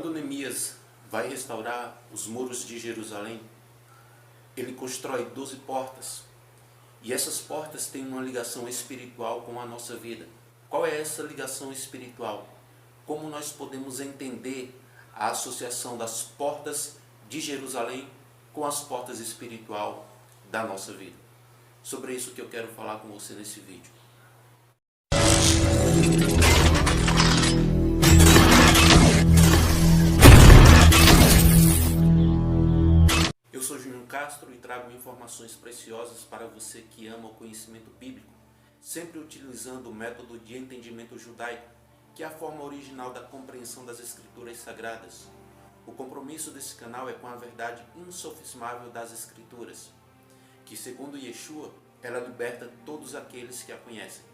Quando Neemias vai restaurar os muros de Jerusalém, ele constrói 12 portas. E essas portas têm uma ligação espiritual com a nossa vida. Qual é essa ligação espiritual? Como nós podemos entender a associação das portas de Jerusalém com as portas espirituais da nossa vida? Sobre isso que eu quero falar com você nesse vídeo. Eu sou Júnior Castro e trago informações preciosas para você que ama o conhecimento bíblico, sempre utilizando o método de entendimento judaico, que é a forma original da compreensão das Escrituras Sagradas. O compromisso desse canal é com a verdade insofismável das Escrituras, que segundo Yeshua, ela liberta todos aqueles que a conhecem.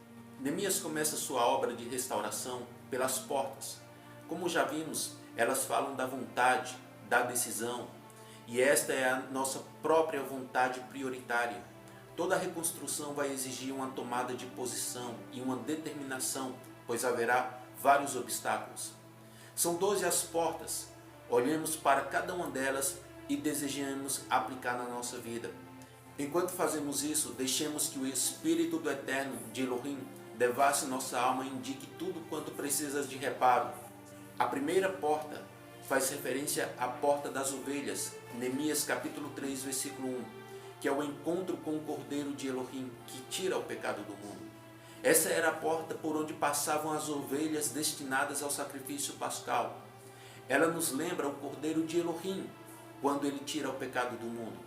Neemias começa sua obra de restauração pelas portas. Como já vimos, elas falam da vontade, da decisão, e esta é a nossa própria vontade prioritária. Toda reconstrução vai exigir uma tomada de posição e uma determinação, pois haverá vários obstáculos. São 12 as portas. Olhemos para cada uma delas e desejamos aplicar na nossa vida. Enquanto fazemos isso, deixemos que o Espírito do Eterno, de Elohim, devasse nossa alma e indique tudo quanto precisas de reparo. A primeira porta faz referência à porta das ovelhas, Neemias capítulo 3, versículo 1, que é o encontro com o Cordeiro de Elohim, que tira o pecado do mundo. Essa era a porta por onde passavam as ovelhas destinadas ao sacrifício pascal. Ela nos lembra o Cordeiro de Elohim, quando ele tira o pecado do mundo.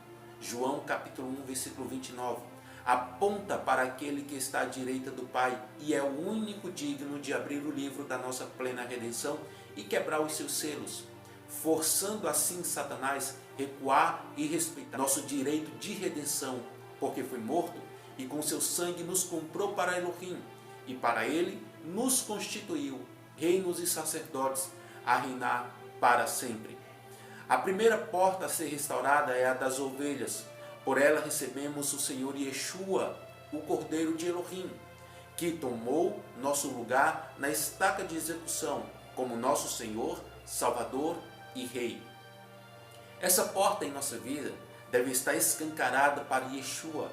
João capítulo 1, versículo 29, aponta para aquele que está à direita do Pai e é o único digno de abrir o livro da nossa plena redenção e quebrar os seus selos, forçando assim Satanás recuar e respeitar nosso direito de redenção, porque foi morto e com seu sangue nos comprou para Elohim e para ele nos constituiu reinos e sacerdotes a reinar para sempre. A primeira porta a ser restaurada é a das ovelhas. Por ela recebemos o Senhor Yeshua, o Cordeiro de Elohim, que tomou nosso lugar na estaca de execução, como nosso Senhor, Salvador e Rei. Essa porta em nossa vida deve estar escancarada para Yeshua.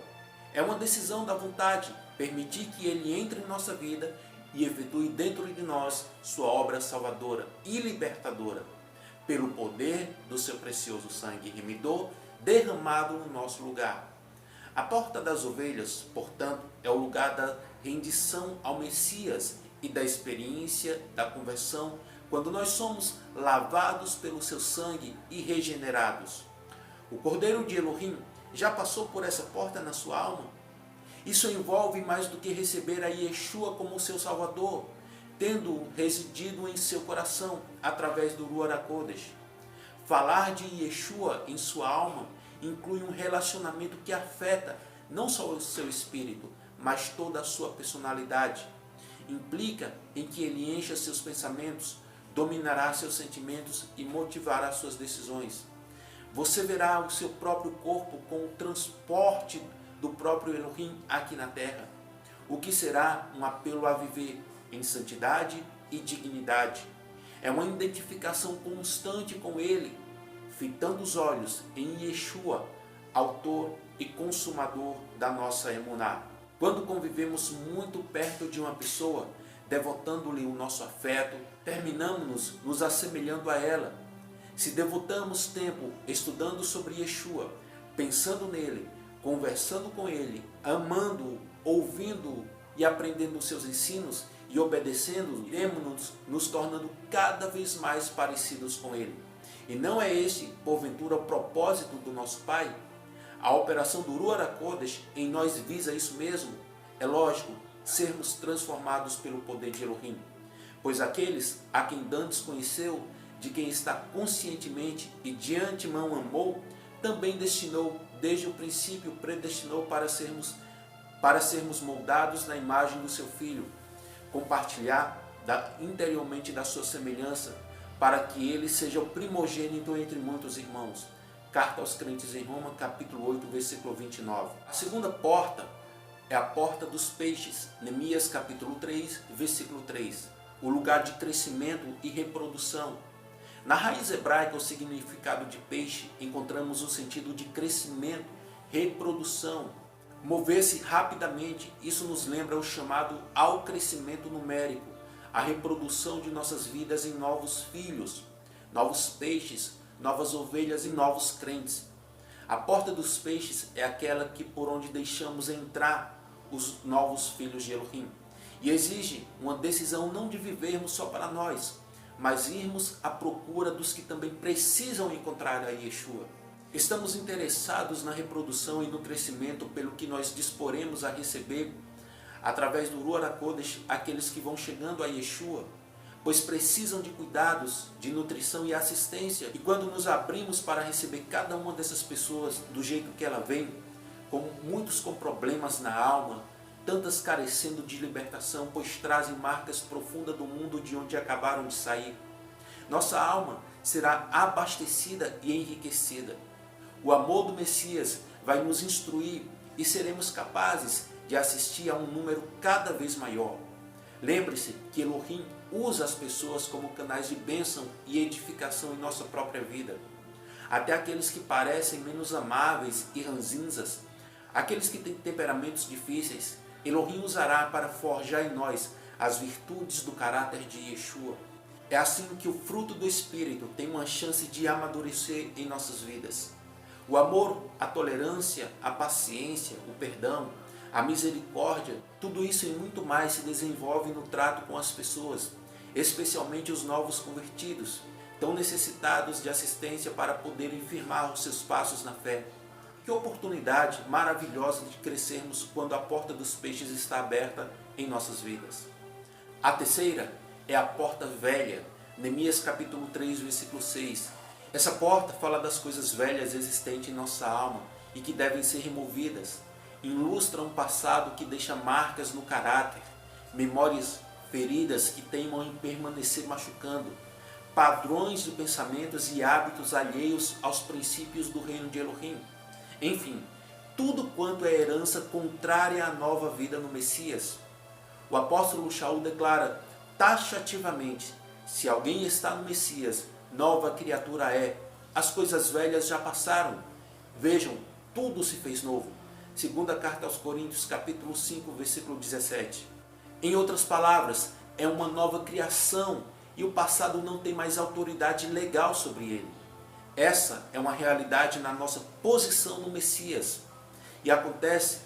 É uma decisão da vontade, permitir que Ele entre em nossa vida e efetue dentro de nós sua obra salvadora e libertadora, pelo poder do seu precioso sangue remidor derramado no nosso lugar. A porta das ovelhas, portanto, é o lugar da rendição ao Messias e da experiência da conversão, quando nós somos lavados pelo seu sangue e regenerados. O Cordeiro de Elohim já passou por essa porta na sua alma? Isso envolve mais do que receber a Yeshua como seu Salvador, tendo residido em seu coração através do Ruach HaKodesh. Falar de Yeshua em sua alma inclui um relacionamento que afeta não só o seu espírito, mas toda a sua personalidade. Implica em que ele encha seus pensamentos, dominará seus sentimentos e motivará suas decisões. Você verá o seu próprio corpo com o transporte do próprio Elohim aqui na terra, o que será um apelo a viver em santidade e dignidade. É uma identificação constante com Ele, fitando os olhos em Yeshua, autor e consumador da nossa emuná. Quando convivemos muito perto de uma pessoa, devotando-lhe o nosso afeto, terminamos nos assemelhando a ela. Se devotamos tempo estudando sobre Yeshua, pensando nele, conversando com ele, amando-o, ouvindo-o e aprendendo os seus ensinos e obedecendo, iremos nos tornando cada vez mais parecidos com ele. E não é este, porventura, o propósito do nosso Pai? A operação do Ruach HaKodesh em nós visa isso mesmo? É lógico, sermos transformados pelo poder de Elohim. Pois aqueles a quem dantes conheceu, de quem está conscientemente e de antemão amou, também destinou, desde o princípio, predestinou para sermos moldados na imagem do seu Filho, compartilhar interiormente da sua semelhança, para que ele seja o primogênito entre muitos irmãos. Carta aos crentes em Roma, capítulo 8, versículo 29. A segunda porta é a porta dos peixes, Neemias capítulo 3, versículo 3. O lugar de crescimento e reprodução. Na raiz hebraica, o significado de peixe, encontramos o sentido de crescimento, reprodução, mover-se rapidamente. Isso nos lembra o chamado ao crescimento numérico, a reprodução de nossas vidas em novos filhos, novos peixes, novas ovelhas e novos crentes. A porta dos peixes é aquela que por onde deixamos entrar os novos filhos de Elohim. E exige uma decisão não de vivermos só para nós, mas irmos à procura dos que também precisam encontrar a Yeshua. Estamos interessados na reprodução e no crescimento pelo que nós disporemos a receber através do Ruach HaKodesh aqueles que vão chegando a Yeshua, pois precisam de cuidados, de nutrição e assistência. E quando nos abrimos para receber cada uma dessas pessoas do jeito que ela vem, com muitos com problemas na alma, tantas carecendo de libertação, pois trazem marcas profundas do mundo de onde acabaram de sair, nossa alma será abastecida e enriquecida. O amor do Messias vai nos instruir e seremos capazes de assistir a um número cada vez maior. Lembre-se que Elohim usa as pessoas como canais de bênção e edificação em nossa própria vida. Até aqueles que parecem menos amáveis e ranzinzas, aqueles que têm temperamentos difíceis, Elohim usará para forjar em nós as virtudes do caráter de Yeshua. É assim que o fruto do Espírito tem uma chance de amadurecer em nossas vidas. O amor, a tolerância, a paciência, o perdão, a misericórdia, tudo isso e muito mais se desenvolve no trato com as pessoas, especialmente os novos convertidos, tão necessitados de assistência para poderem firmar os seus passos na fé. Que oportunidade maravilhosa de crescermos quando a porta dos peixes está aberta em nossas vidas. A terceira é a porta velha, Neemias capítulo 3, versículo 6. Essa porta fala das coisas velhas existentes em nossa alma e que devem ser removidas. Ilustra um passado que deixa marcas no caráter, memórias feridas que teimam em permanecer machucando, padrões de pensamentos e hábitos alheios aos princípios do reino de Elohim. Enfim, tudo quanto é herança contrária à nova vida no Messias. O apóstolo Shaul declara taxativamente: se alguém está no Messias, nova criatura é. As coisas velhas já passaram. Vejam, tudo se fez novo. Segunda carta aos Coríntios, capítulo 5, versículo 17. Em outras palavras, é uma nova criação e o passado não tem mais autoridade legal sobre ele. Essa é uma realidade na nossa posição no Messias. E acontece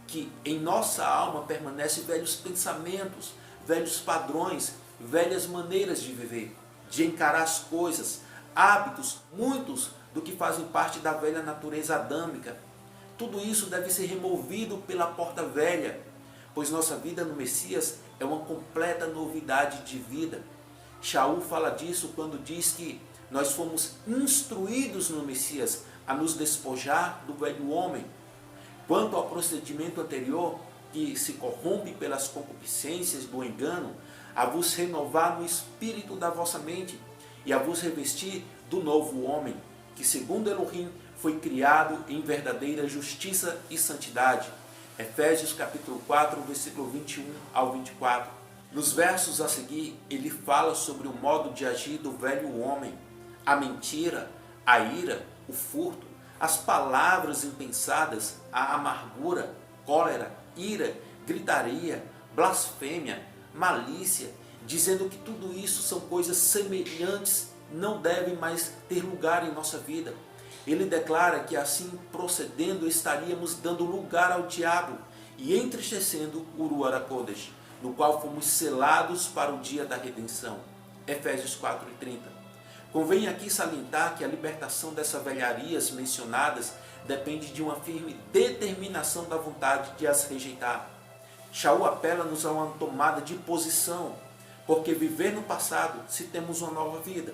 que em nossa alma permanecem velhos pensamentos, velhos padrões, velhas maneiras de viver, de encarar as coisas, hábitos, muitos do que fazem parte da velha natureza adâmica. Tudo isso deve ser removido pela porta velha, pois nossa vida no Messias é uma completa novidade de vida. Shaul fala disso quando diz que nós fomos instruídos no Messias a nos despojar do velho homem. Quanto ao procedimento anterior, que se corrompe pelas concupiscências do engano, a vos renovar no espírito da vossa mente e a vos revestir do novo homem, que segundo Elohim foi criado em verdadeira justiça e santidade. Efésios capítulo 4, versículo 21 ao 24. Nos versos a seguir, ele fala sobre o modo de agir do velho homem, a mentira, a ira, o furto, as palavras impensadas, a amargura, cólera, ira, gritaria, blasfêmia, malícia, dizendo que tudo isso são coisas semelhantes, não devem mais ter lugar em nossa vida. Ele declara que assim procedendo estaríamos dando lugar ao diabo e entristecendo o Ruach HaKodesh, no qual fomos selados para o dia da redenção. Efésios 4:30. Convém aqui salientar que a libertação dessas velharias mencionadas depende de uma firme determinação da vontade de as rejeitar. Shaul apela-nos a uma tomada de posição, porque viver no passado se temos uma nova vida?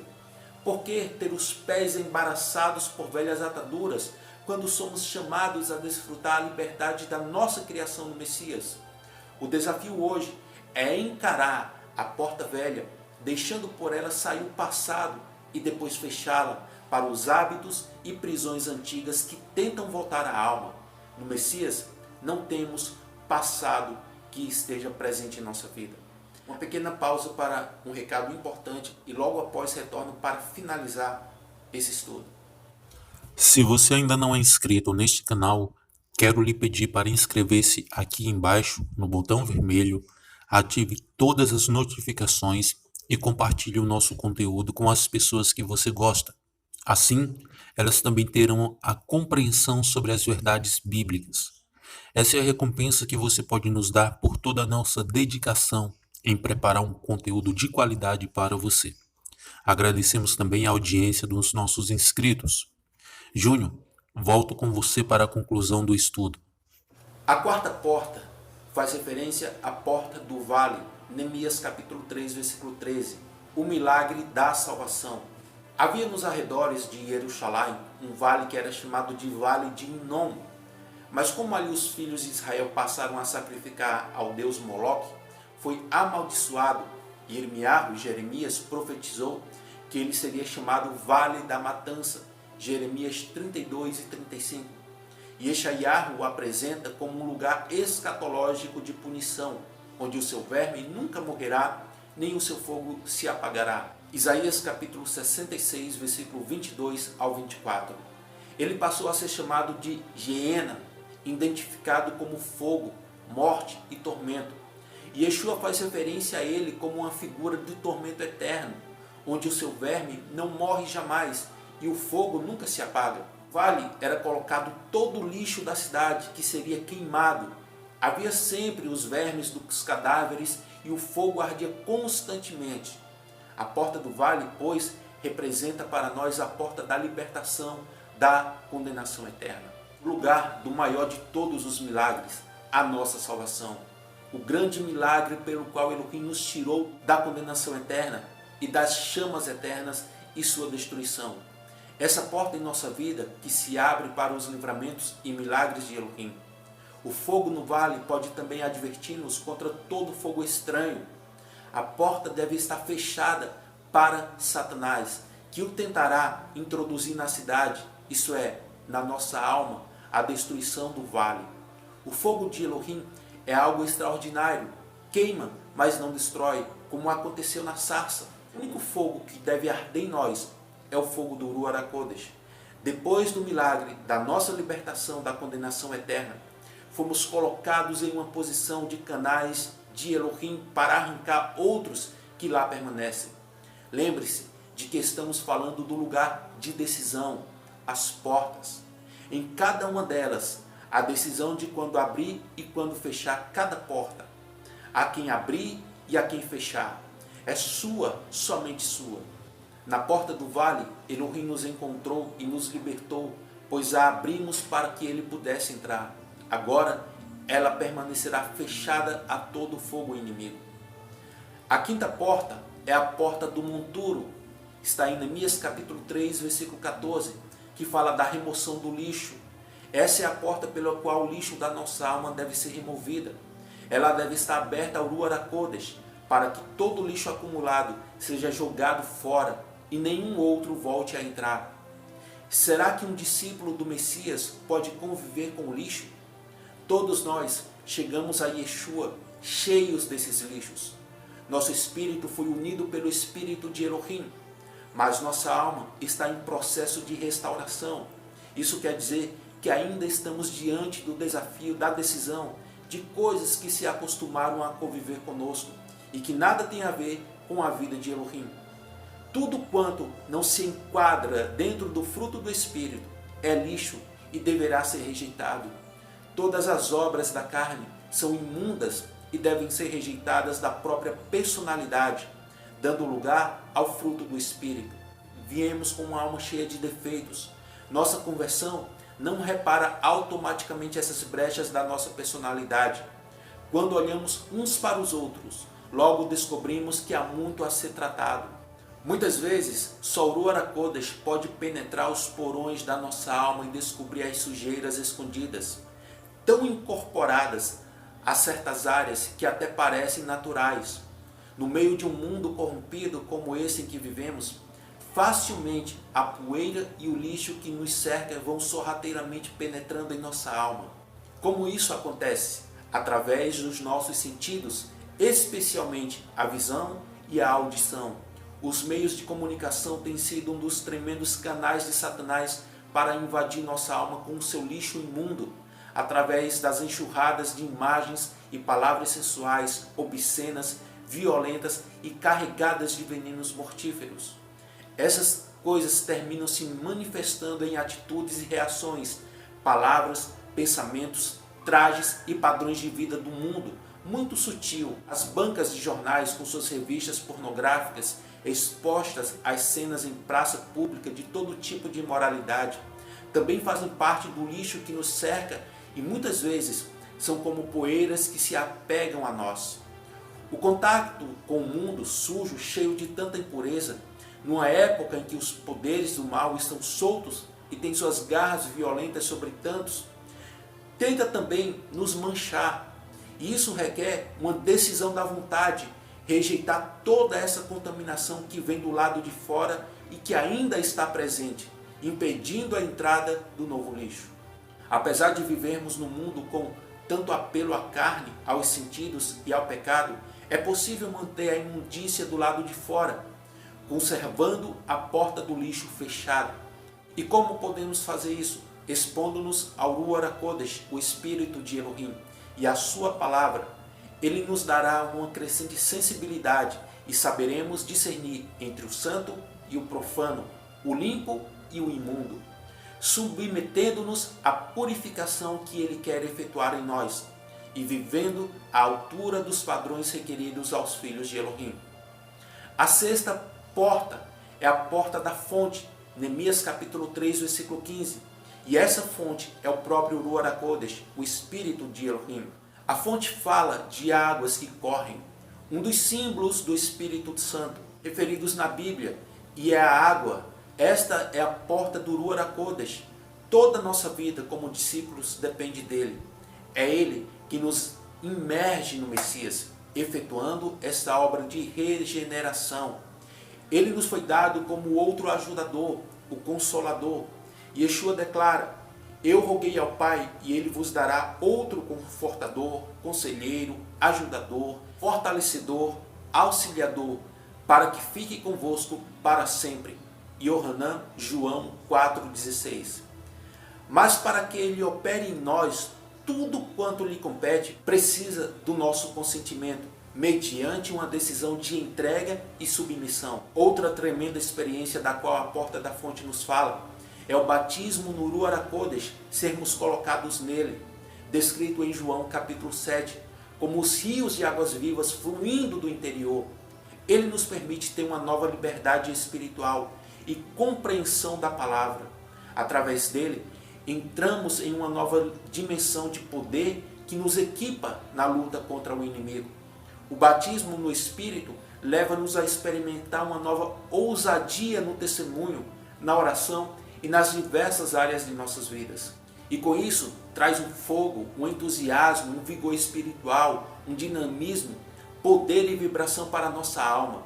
Por que ter os pés embaraçados por velhas ataduras, quando somos chamados a desfrutar a liberdade da nossa criação no Messias? O desafio hoje é encarar a porta velha, deixando por ela sair o passado e depois fechá-la para os hábitos e prisões antigas que tentam voltar à alma. No Messias, não temos passado que esteja presente em nossa vida. Uma pequena pausa para um recado importante e logo após retorno para finalizar esse estudo. Se você ainda não é inscrito neste canal, quero lhe pedir para inscrever-se aqui embaixo no botão vermelho, ative todas as notificações e compartilhe o nosso conteúdo com as pessoas que você gosta. Assim, elas também terão a compreensão sobre as verdades bíblicas. Essa é a recompensa que você pode nos dar por toda a nossa dedicação em preparar um conteúdo de qualidade para você. Agradecemos também a audiência dos nossos inscritos. Júnior, volto com você para a conclusão do estudo. A quarta porta faz referência à porta do vale, Neemias capítulo 3, versículo 13, o milagre da salvação. Havia nos arredores de Jerusalém um vale que era chamado de Vale de Inom, mas como ali os filhos de Israel passaram a sacrificar ao deus Moloque, foi amaldiçoado e Jeremias profetizou que ele seria chamado Vale da Matança, Jeremias 32 e 35. E Yeshayahu o apresenta como um lugar escatológico de punição, onde o seu verme nunca morrerá, nem o seu fogo se apagará. Isaías capítulo 66, versículo 22 ao 24. Ele passou a ser chamado de Geena, identificado como fogo, morte e tormento. E Yeshua faz referência a ele como uma figura de tormento eterno, onde o seu verme não morre jamais e o fogo nunca se apaga. No vale era colocado todo o lixo da cidade que seria queimado. Havia sempre os vermes dos cadáveres e o fogo ardia constantemente. A porta do vale, pois, representa para nós a porta da libertação, da condenação eterna. O lugar do maior de todos os milagres, a nossa salvação. O grande milagre pelo qual Elohim nos tirou da condenação eterna e das chamas eternas e sua destruição. Essa porta em nossa vida que se abre para os livramentos e milagres de Elohim. O fogo no vale pode também advertir-nos contra todo fogo estranho. A porta deve estar fechada para Satanás, que o tentará introduzir na cidade, isso é, na nossa alma, a destruição do vale. O fogo de Elohim é algo extraordinário, queima, mas não destrói, como aconteceu na sarça. O único fogo que deve arder em nós é o fogo do Ruach HaKodesh. Depois do milagre da nossa libertação da condenação eterna, fomos colocados em uma posição de canais de Elohim para arrancar outros que lá permanecem. Lembre-se de que estamos falando do lugar de decisão, as portas. Em cada uma delas, a decisão de quando abrir e quando fechar cada porta. A quem abrir e a quem fechar. É sua, somente sua. Na porta do vale, Elohim nos encontrou e nos libertou, pois a abrimos para que ele pudesse entrar. Agora, ela permanecerá fechada a todo fogo inimigo. A quinta porta é a porta do monturo. Está em Neemias capítulo 3, versículo 14, que fala da remoção do lixo. Essa é a porta pela qual o lixo da nossa alma deve ser removida. Ela deve estar aberta ao Ruach HaKodesh, para que todo o lixo acumulado seja jogado fora e nenhum outro volte a entrar. Será que um discípulo do Messias pode conviver com o lixo? Todos nós chegamos a Yeshua cheios desses lixos. Nosso espírito foi unido pelo espírito de Elohim, mas nossa alma está em processo de restauração. Isso quer dizer que ainda estamos diante do desafio da decisão de coisas que se acostumaram a conviver conosco e que nada tem a ver com a vida de Elohim. Tudo quanto não se enquadra dentro do fruto do Espírito é lixo e deverá ser rejeitado. Todas as obras da carne são imundas e devem ser rejeitadas da própria personalidade, dando lugar ao fruto do Espírito. Viemos com uma alma cheia de defeitos. Nossa conversão não repara automaticamente essas brechas da nossa personalidade. Quando olhamos uns para os outros, logo descobrimos que há muito a ser tratado. Muitas vezes, só o Ruach HaKodesh pode penetrar os porões da nossa alma e descobrir as sujeiras escondidas, tão incorporadas a certas áreas que até parecem naturais. No meio de um mundo corrompido como esse em que vivemos, facilmente a poeira e o lixo que nos cerca vão sorrateiramente penetrando em nossa alma. Como isso acontece? Através dos nossos sentidos especialmente a visão e a audição. Os meios de comunicação têm sido um dos tremendos canais de Satanás para invadir nossa alma com o seu lixo imundo, através das enxurradas de imagens e palavras sensuais, obscenas, violentas e carregadas de venenos mortíferos. Essas coisas terminam se manifestando em atitudes e reações, palavras, pensamentos, trajes e padrões de vida do mundo, muito sutil. As bancas de jornais com suas revistas pornográficas expostas às cenas em praça pública de todo tipo de imoralidade também fazem parte do lixo que nos cerca e muitas vezes são como poeiras que se apegam a nós. O contato com o mundo sujo, cheio de tanta impureza, numa época em que os poderes do mal estão soltos e têm suas garras violentas sobre tantos, tenta também nos manchar. E isso requer uma decisão da vontade, rejeitar toda essa contaminação que vem do lado de fora e que ainda está presente, impedindo a entrada do novo lixo. Apesar de vivermos num mundo com tanto apelo à carne, aos sentidos e ao pecado, é possível manter a imundícia do lado de fora, conservando a porta do lixo fechada. E como podemos fazer isso? Expondo-nos ao Ruach HaKodesh, o Espírito de Elohim, e a sua palavra. Ele nos dará uma crescente sensibilidade e saberemos discernir entre o santo e o profano, o limpo e o imundo, submetendo-nos à purificação que Ele quer efetuar em nós e vivendo à altura dos padrões requeridos aos filhos de Elohim. A sexta porta é a porta da fonte, Neemias capítulo 3, versículo 15. E essa fonte é o próprio Ruach HaKodesh, o Espírito de Elohim. A fonte fala de águas que correm, um dos símbolos do Espírito Santo, referidos na Bíblia, e é a água. Esta é a porta do Ruach HaKodesh. Toda a nossa vida como discípulos depende dele. É ele que nos imerge no Messias, efetuando esta obra de regeneração. Ele nos foi dado como outro ajudador, o Consolador. Yeshua declara: eu roguei ao Pai e Ele vos dará outro confortador, conselheiro, ajudador, fortalecedor, auxiliador, para que fique convosco para sempre. Yohanan, João 4,16. Mas para que Ele opere em nós tudo quanto lhe compete, precisa do nosso consentimento, mediante uma decisão de entrega e submissão. Outra tremenda experiência da qual a porta da fonte nos fala é o batismo no Ruach HaKodesh, sermos colocados nele, descrito em João capítulo 7, como os rios de águas vivas fluindo do interior. Ele nos permite ter uma nova liberdade espiritual e compreensão da palavra. Através dele, entramos em uma nova dimensão de poder que nos equipa na luta contra o inimigo. O batismo no Espírito leva-nos a experimentar uma nova ousadia no testemunho, na oração e nas diversas áreas de nossas vidas. E com isso, traz um fogo, um entusiasmo, um vigor espiritual, um dinamismo, poder e vibração para a nossa alma.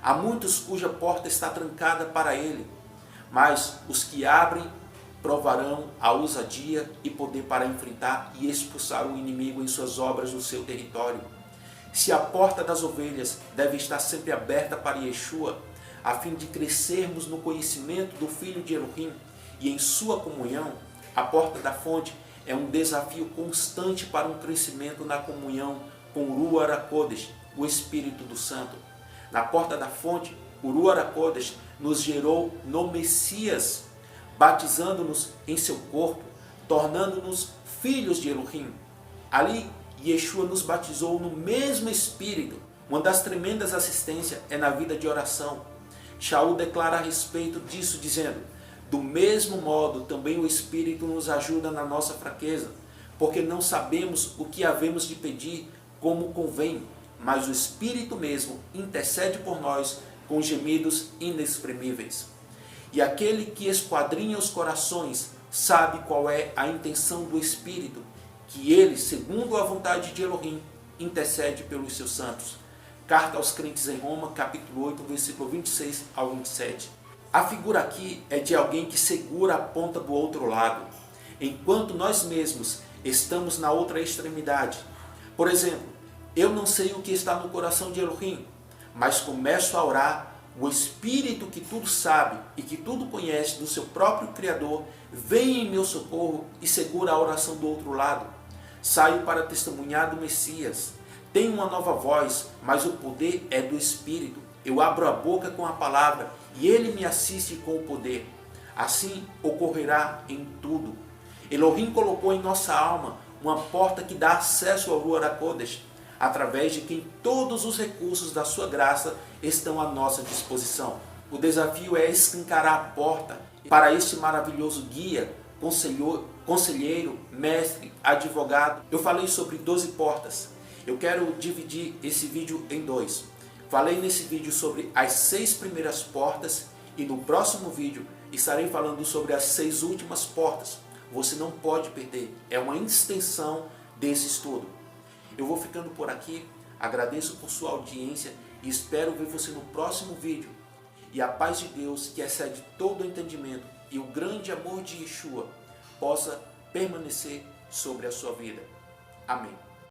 Há muitos cuja porta está trancada para ele, mas os que abrem provarão a ousadia e poder para enfrentar e expulsar o inimigo em suas obras no seu território. Se a porta das ovelhas deve estar sempre aberta para Yeshua, a fim de crescermos no conhecimento do Filho de Elohim e em sua comunhão, a porta da fonte é um desafio constante para um crescimento na comunhão com o Ruach HaKodesh, o Espírito do Santo. Na porta da fonte, o Ruach HaKodesh nos gerou no Messias, batizando-nos em seu corpo, tornando-nos filhos de Elohim. Ali, Yeshua nos batizou no mesmo Espírito. Uma das tremendas assistências é na vida de oração. Shaul declara a respeito disso, dizendo: do mesmo modo, também o Espírito nos ajuda na nossa fraqueza, porque não sabemos o que havemos de pedir como convém, mas o Espírito mesmo intercede por nós com gemidos inexprimíveis. E aquele que esquadrinha os corações sabe qual é a intenção do Espírito, que ele, segundo a vontade de Elohim, intercede pelos seus santos. Carta aos crentes em Roma, capítulo 8, versículo 26 ao 27. A figura aqui é de alguém que segura a ponta do outro lado, enquanto nós mesmos estamos na outra extremidade. Por exemplo, Eu não sei o que está no coração de Elohim, mas começo a orar. O Espírito que tudo sabe e que tudo conhece do seu próprio Criador vem em meu socorro e segura a oração do outro lado. Saio para testemunhar do Messias. Tenho uma nova voz, mas o poder é do Espírito. Eu abro a boca com a palavra e ele me assiste com o poder. Assim ocorrerá em tudo. Elohim colocou em nossa alma uma porta que dá acesso ao Ruach HaKodesh, através de quem todos os recursos da sua graça estão à nossa disposição. O desafio é escancarar a porta para este maravilhoso guia, conselheiro, mestre, advogado. Eu falei sobre 12 portas. Eu quero dividir esse vídeo em dois. Falei nesse vídeo sobre as 6 primeiras portas e no próximo vídeo estarei falando sobre as 6 últimas portas. Você não pode perder, é uma extensão desse estudo. Eu vou ficando por aqui, agradeço por sua audiência e espero ver você no próximo vídeo. E a paz de Deus, que excede todo o entendimento, e o grande amor de Yeshua possa permanecer sobre a sua vida. Amém.